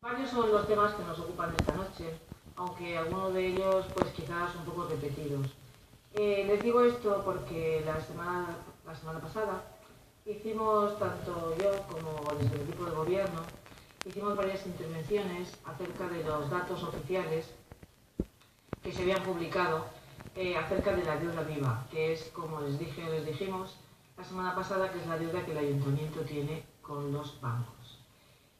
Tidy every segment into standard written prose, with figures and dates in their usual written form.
Varios son los temas que nos ocupan esta noche, aunque algunos de ellos pues quizás un poco repetidos. Les digo esto porque la semana pasada hicimos, tanto yo como desde el equipo de gobierno, hicimos varias intervenciones acerca de los datos oficiales que se habían publicado acerca de la deuda viva, que es, como les dijimos la semana pasada, que es la deuda que el ayuntamiento tiene con los bancos.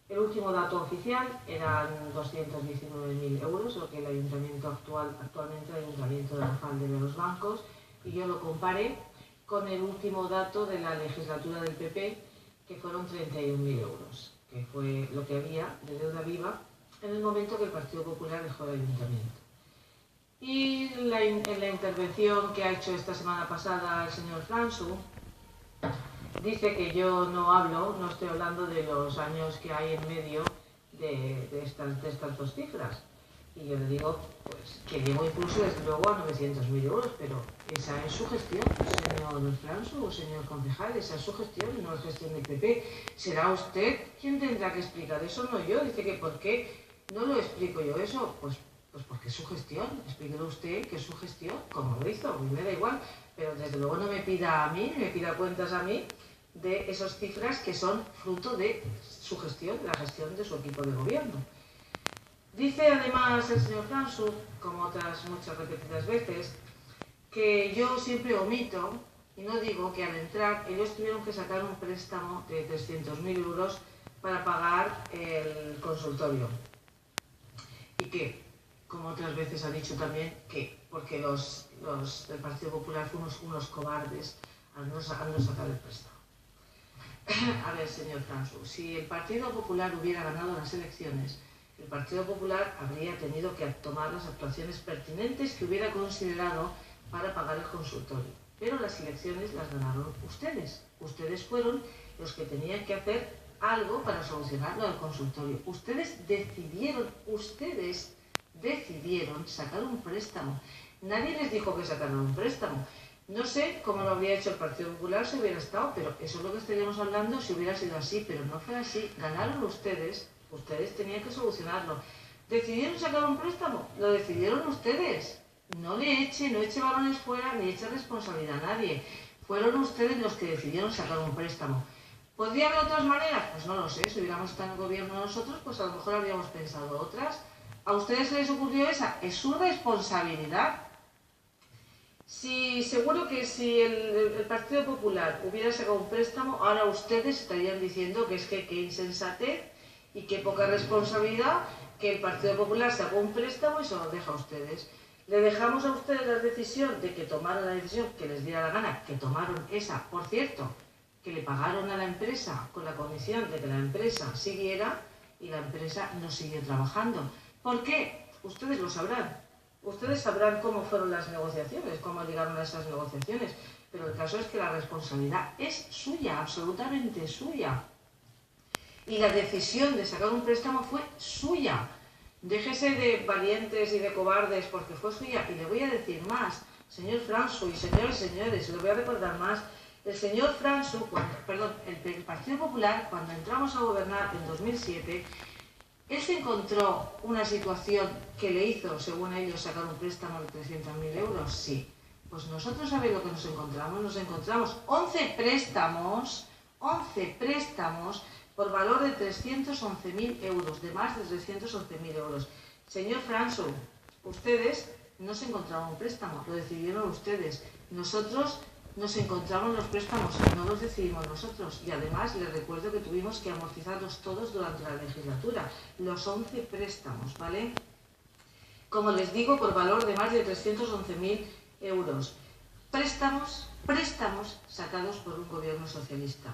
El último dato oficial eran 219.000 euros, lo que el ayuntamiento actualmente el ayuntamiento de Rafal debe a los bancos, y yo lo comparé con el último dato de la legislatura del PP, que fueron 31.000 euros, que fue lo que había de deuda viva en el momento que el Partido Popular dejó el ayuntamiento. Y en la intervención que ha hecho esta semana pasada el señor Fransu, dice que yo no estoy hablando de los años que hay en medio de estas dos cifras. Y yo le digo, pues, que llego incluso desde luego a 900.000 euros, pero esa es su gestión, señor Fransu o señor concejal, esa es su gestión, no es gestión del PP. Será usted quien tendrá que explicar eso, no yo. Dice que ¿por qué no lo explico yo eso? Pues porque es su gestión, explíquelo usted que es su gestión, como lo hizo, a mí me da igual, pero desde luego no me pida a mí, ni me pida cuentas a mí de esas cifras que son fruto de su gestión, de la gestión de su equipo de gobierno. Dice además el señor Fransu, como otras muchas repetidas veces, que yo siempre omito y no digo que al entrar ellos tuvieron que sacar un préstamo de 300.000 euros para pagar el consultorio. Y que, como otras veces ha dicho también, que porque los del Partido Popular fuimos unos cobardes al no sacar el préstamo. A ver, señor Fransu, si el Partido Popular hubiera ganado las elecciones, el Partido Popular habría tenido que tomar las actuaciones pertinentes que hubiera considerado para pagar el consultorio. Pero las elecciones las ganaron ustedes. Ustedes fueron los que tenían que hacer algo para solucionarlo del consultorio. Ustedes decidieron sacar un préstamo. Nadie les dijo que sacaran un préstamo. No sé cómo lo habría hecho el Partido Popular si hubiera estado, pero eso es lo que estaríamos hablando si hubiera sido así, pero no fue así. Ganaron ustedes tenían que solucionarlo. ¿Decidieron sacar un préstamo? Lo decidieron ustedes. No eche balones fuera ni eche responsabilidad a nadie. Fueron ustedes los que decidieron sacar un préstamo. ¿Podría haber otras maneras? Pues no lo sé. Si hubiéramos estado en el gobierno nosotros, pues a lo mejor habríamos pensado otras. ¿A ustedes se les ocurrió esa? Es su responsabilidad. Seguro que si el Partido Popular hubiera sacado un préstamo, ahora ustedes estarían diciendo que es que qué insensatez y qué poca responsabilidad que el Partido Popular sacó un préstamo y se lo deja a ustedes. Le dejamos a ustedes la decisión de que tomaran la decisión que les diera la gana, que tomaron esa, por cierto, que le pagaron a la empresa con la condición de que la empresa siguiera y la empresa no siguió trabajando. ¿Por qué? Ustedes lo sabrán. Ustedes sabrán cómo fueron las negociaciones, cómo llegaron a esas negociaciones, pero el caso es que la responsabilidad es suya, absolutamente suya. Y la decisión de sacar un préstamo fue suya. Déjese de valientes y de cobardes porque fue suya. Y le voy a decir más, señor Fransu y señores, le voy a recordar más. El señor Fransu, el Partido Popular, cuando entramos a gobernar en 2007, él se encontró una situación que le hizo, según ellos, sacar un préstamo de 300.000 euros. Sí. Pues nosotros, ¿sabéis lo que nos encontramos? Nos encontramos 11 préstamos por valor de 311.000 euros, de más de 311.000 euros. Señor Fransu, ustedes no se encontraron un préstamo, lo decidieron ustedes. Nosotros nos encontramos los préstamos, no los decidimos nosotros. Y además les recuerdo que tuvimos que amortizarlos todos durante la legislatura, los 11 préstamos, ¿vale? Como les digo, por valor de más de 311.000 euros. Préstamos sacados por un gobierno socialista.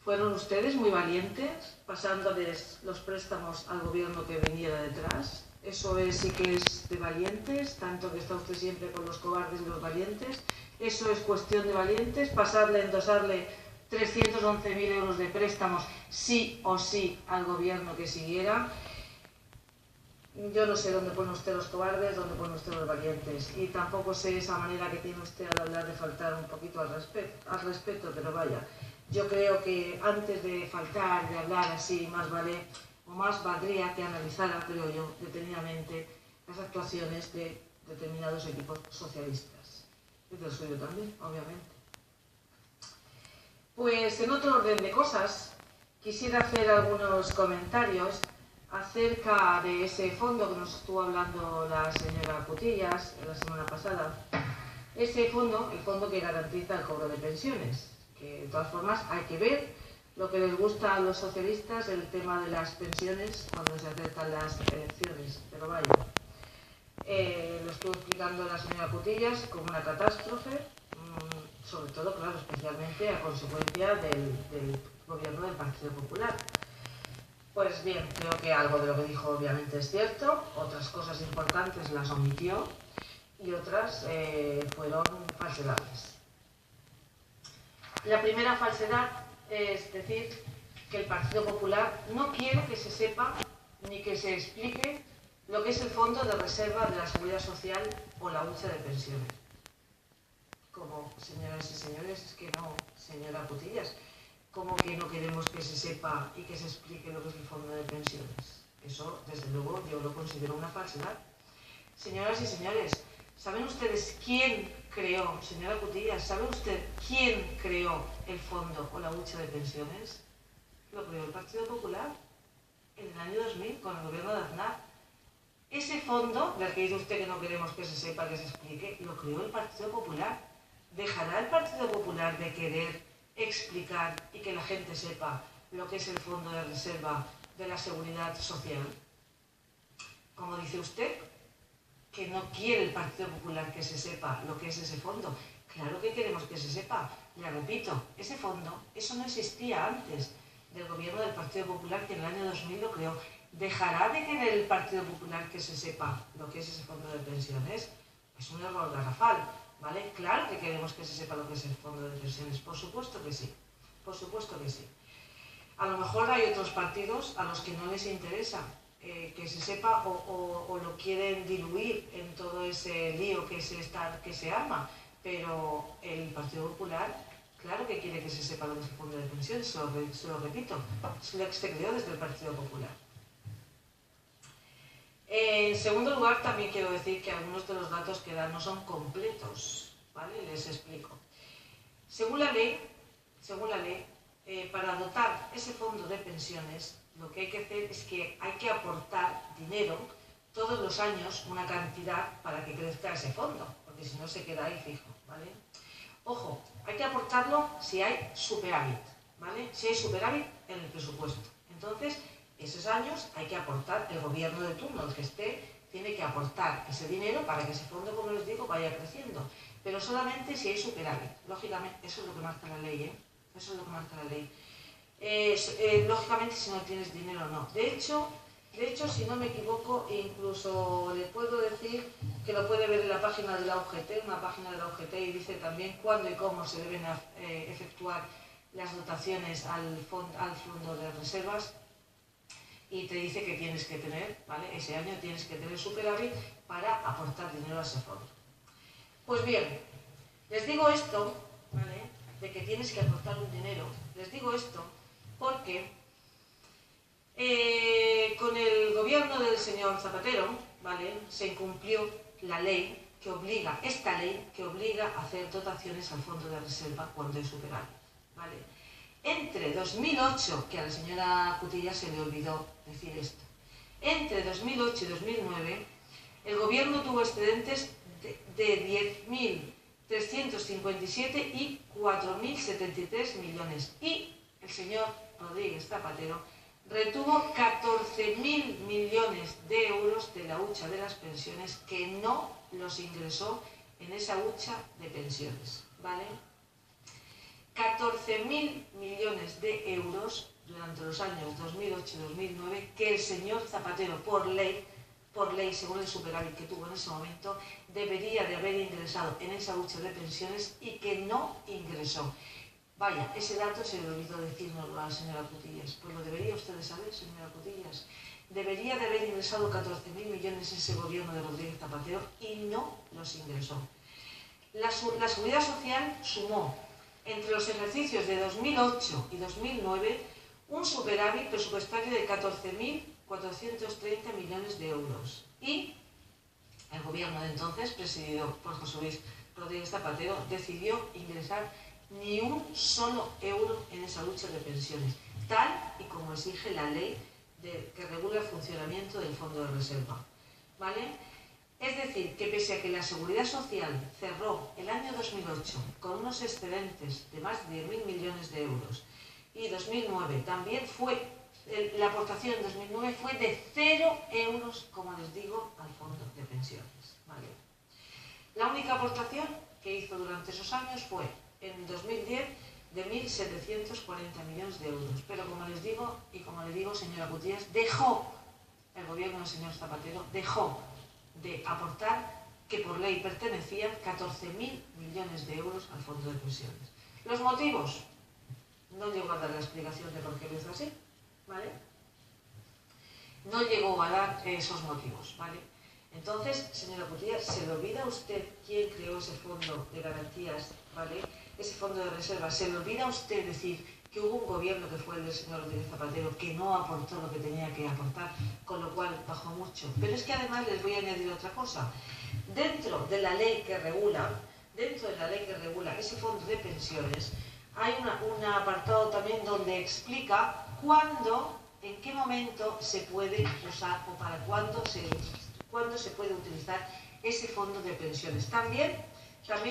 Fueron ustedes muy valientes, pasándoles los préstamos al gobierno que viniera detrás. Eso sí que es de valientes, tanto que está usted siempre con los cobardes y los valientes. Eso es cuestión de valientes, endosarle 311.000 euros de préstamos sí o sí al gobierno que siguiera. Yo no sé dónde pone usted los cobardes, dónde pone usted los valientes. Y tampoco sé esa manera que tiene usted al hablar de faltar un poquito al respeto, pero vaya. Yo creo que antes de faltar, de hablar así, más vale más valdría que analizara, creo yo, detenidamente las actuaciones de determinados equipos socialistas. Y del suyo también, obviamente. Pues en otro orden de cosas, quisiera hacer algunos comentarios acerca de ese fondo que nos estuvo hablando la señora Cutillas la semana pasada. Ese fondo, el fondo que garantiza el cobro de pensiones, que de todas formas hay que ver lo que les gusta a los socialistas, el tema de las pensiones cuando se acercan las elecciones, pero vaya. Lo estuvo explicando la señora Cutillas como una catástrofe, sobre todo, claro, especialmente a consecuencia del gobierno del Partido Popular. Pues bien, creo que algo de lo que dijo obviamente es cierto, otras cosas importantes las omitió y otras fueron falsedades. La primera falsedad es decir que el Partido Popular no quiere que se sepa ni que se explique lo que es el Fondo de Reserva de la Seguridad Social o la hucha de pensiones. Como, señoras y señores, es que no, señora Cutillas, como que no queremos que se sepa y que se explique lo que es el Fondo de Pensiones. Eso, desde luego, yo lo considero una falsedad. Señoras y señores, ¿saben ustedes quién creó, señora Cutillas, ¿sabe usted quién creó el fondo o la hucha de pensiones? Lo creó el Partido Popular en el año 2000 con el gobierno de Aznar. Ese fondo, del que dice usted que no queremos que se sepa, que se explique, lo creó el Partido Popular. ¿Dejará el Partido Popular de querer explicar y que la gente sepa lo que es el Fondo de Reserva de la Seguridad Social? Como dice usted, que no quiere el Partido Popular que se sepa lo que es ese fondo. Claro que queremos que se sepa. Le repito, ese fondo, eso no existía antes del gobierno del Partido Popular, que en el año 2000 lo creó. ¿Dejará de querer el Partido Popular que se sepa lo que es ese fondo de pensiones? Es un error garrafal, ¿vale? Claro que queremos que se sepa lo que es el fondo de pensiones, por supuesto que sí, por supuesto que sí. A lo mejor hay otros partidos a los que no les interesa que se sepa o lo quieren diluir en todo ese lío que se arma, pero el Partido Popular, claro que quiere que se sepa lo que es el fondo de pensiones, se lo repito, se creó desde el Partido Popular. En segundo lugar, también quiero decir que algunos de los datos que dan no son completos, ¿vale? Les explico. Según la ley, para dotar ese fondo de pensiones, lo que hay que hacer es que hay que aportar dinero todos los años, una cantidad para que crezca ese fondo, porque si no se queda ahí fijo, ¿vale? Ojo, hay que aportarlo si hay superávit, ¿vale? Si hay superávit en el presupuesto. Entonces, esos años hay que aportar, el gobierno de turno, el que esté, tiene que aportar ese dinero para que ese fondo, como les digo, vaya creciendo. Pero solamente si hay superávit. Lógicamente, eso es lo que marca la ley, ¿eh? Eso es lo que marca la ley. Lógicamente, si no tienes dinero, no. De hecho, si no me equivoco, incluso le puedo decir que lo puede ver en la página de la UGT, una página de la UGT, y dice también cuándo y cómo se deben efectuar las dotaciones al fondo de reservas. Y te dice que tienes que tener, ¿vale? Ese año tienes que tener superávit para aportar dinero a ese fondo. Pues bien, les digo esto, ¿vale? De que tienes que aportar un dinero. Les digo esto porque con el gobierno del señor Zapatero, ¿vale? Se incumplió la ley que obliga, esta ley que obliga a hacer dotaciones al fondo de reserva cuando hay superávit, ¿vale? Entre 2008, que a la señora Cutillas se le olvidó decir esto, entre 2008 y 2009, el gobierno tuvo excedentes de 10.357 y 4.073 millones. Y el señor Rodríguez Zapatero retuvo 14.000 millones de euros de la hucha de las pensiones que no los ingresó en esa hucha de pensiones, ¿vale? 14.000 millones de euros durante los años 2008 y 2009 que el señor Zapatero, por ley, según el superávit que tuvo en ese momento, debería de haber ingresado en esa hucha de pensiones y que no ingresó. Vaya, ese dato se le olvidó decírnoslo a la señora Cutillas. Pues lo debería usted saber, señora Cutillas. Debería de haber ingresado 14.000 millones ese gobierno de Rodríguez Zapatero y no los ingresó. La Seguridad Social sumó entre los ejercicios de 2008 y 2009 un superávit presupuestario de 14.000 430 millones de euros. Y el gobierno de entonces, presidido por José Luis Rodríguez Zapatero, decidió ingresar ni un solo euro en esa lucha de pensiones, tal y como exige la ley que regula el funcionamiento del Fondo de Reserva, ¿vale? Es decir, que pese a que la Seguridad Social cerró el año 2008 con unos excedentes de más de 10.000 millones de euros y 2009 también fue, la aportación en 2009 fue de 0 euros, como les digo, al Fondo de Pensiones, ¿vale? La única aportación que hizo durante esos años fue en 2010 de 1.740 millones de euros. Pero como les digo, y como le digo, señora Cutillas, el gobierno del señor Zapatero dejó de aportar, que por ley pertenecían 14.000 millones de euros al Fondo de Pensiones. Los motivos, no llegó a dar la explicación de por qué lo hizo así, ¿vale? No llegó a dar esos motivos, ¿vale? Entonces, señora Cutillas, ¿se le olvida a usted quién creó ese fondo de garantías, ¿vale? Ese fondo de reserva? ¿Se le olvida a usted decir que hubo un gobierno que fue el del señor Rodríguez Zapatero que no aportó lo que tenía que aportar, con lo cual bajó mucho? Pero es que además les voy a añadir otra cosa. Dentro de la ley que regula ese fondo de pensiones, hay un apartado también donde explica cuándo, en qué momento se puede usar o para cuándo se puede utilizar ese fondo de pensiones. También,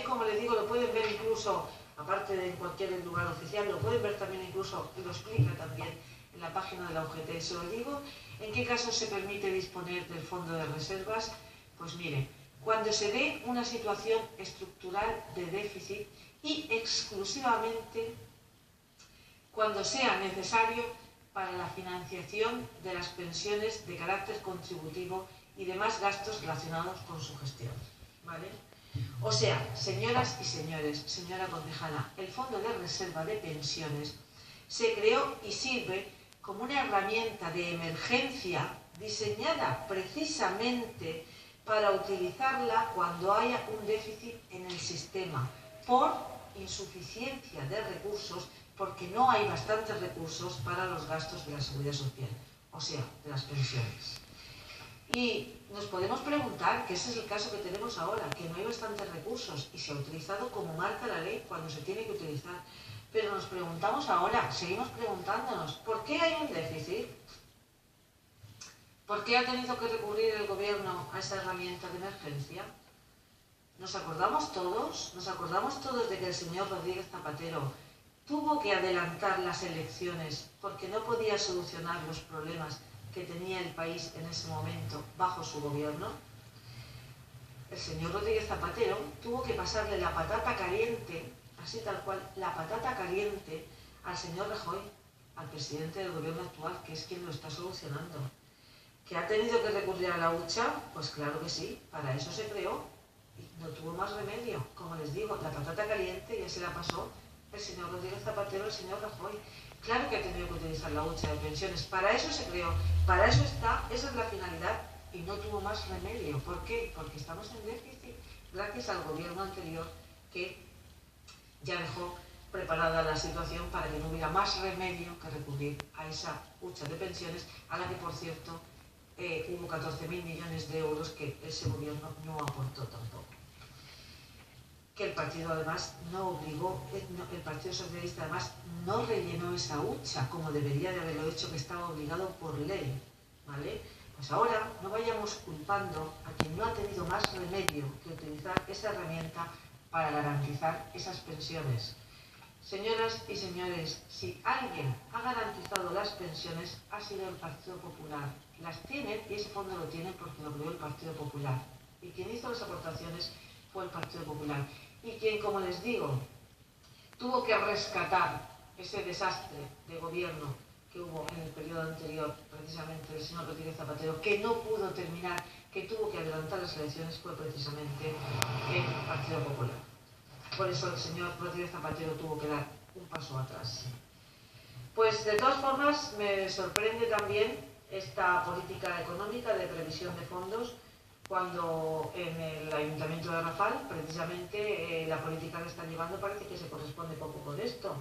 como les digo, lo pueden ver incluso, aparte de en cualquier lugar oficial, lo pueden ver también incluso, lo explica también en la página de la UGT. Se lo digo, ¿en qué casos se permite disponer del fondo de reservas? Pues mire, cuando se dé una situación estructural de déficit y exclusivamente cuando sea necesario para la financiación de las pensiones de carácter contributivo y demás gastos relacionados con su gestión, ¿vale? O sea, señoras y señores, señora concejala, el Fondo de Reserva de Pensiones se creó y sirve como una herramienta de emergencia diseñada precisamente para utilizarla cuando haya un déficit en el sistema por insuficiencia de recursos, porque no hay bastantes recursos para los gastos de la seguridad social, o sea, de las pensiones. Y nos podemos preguntar, que ese es el caso que tenemos ahora, que no hay bastantes recursos y se ha utilizado como marca la ley cuando se tiene que utilizar. Pero nos preguntamos ahora, seguimos preguntándonos, ¿por qué hay un déficit? ¿Por qué ha tenido que recurrir el gobierno a esa herramienta de emergencia? ¿Nos acordamos todos de que el señor Rodríguez Zapatero tuvo que adelantar las elecciones porque no podía solucionar los problemas que tenía el país en ese momento bajo su gobierno? El señor Rodríguez Zapatero tuvo que pasarle la patata caliente, así tal cual, la patata caliente al señor Rajoy, al presidente del gobierno actual, que es quien lo está solucionando. ¿Que ha tenido que recurrir a la hucha? Pues claro que sí, para eso se creó y no tuvo más remedio. Como les digo, la patata caliente ya se la pasó el señor Rodríguez Zapatero al señor Rajoy. Claro que ha tenido que utilizar la hucha de pensiones, para eso se creó, para eso está, esa es la finalidad y no tuvo más remedio. ¿Por qué? Porque estamos en déficit gracias al gobierno anterior que ya dejó preparada la situación para que no hubiera más remedio que recurrir a esa hucha de pensiones, a la que por cierto hubo 14.000 millones de euros que ese gobierno no aportó tampoco. Que el partido además no obligó, el Partido Socialista además no rellenó esa hucha como debería de haberlo hecho, que estaba obligado por ley, ¿vale? Pues ahora no vayamos culpando a quien no ha tenido más remedio que utilizar esa herramienta para garantizar esas pensiones. Señoras y señores, si alguien ha garantizado las pensiones ha sido el Partido Popular. Las tienen y ese fondo lo tienen porque lo creó el Partido Popular. Y quien hizo las aportaciones fue el Partido Popular. Y quien, como les digo, tuvo que rescatar ese desastre de gobierno que hubo en el periodo anterior, precisamente el señor Rodríguez Zapatero, que no pudo terminar, que tuvo que adelantar las elecciones, fue precisamente el Partido Popular. Por eso el señor Rodríguez Zapatero tuvo que dar un paso atrás. Pues de todas formas me sorprende también esta política económica de previsión de fondos, cuando en el Ayuntamiento de Rafal, precisamente, la política que están llevando parece que se corresponde poco con esto.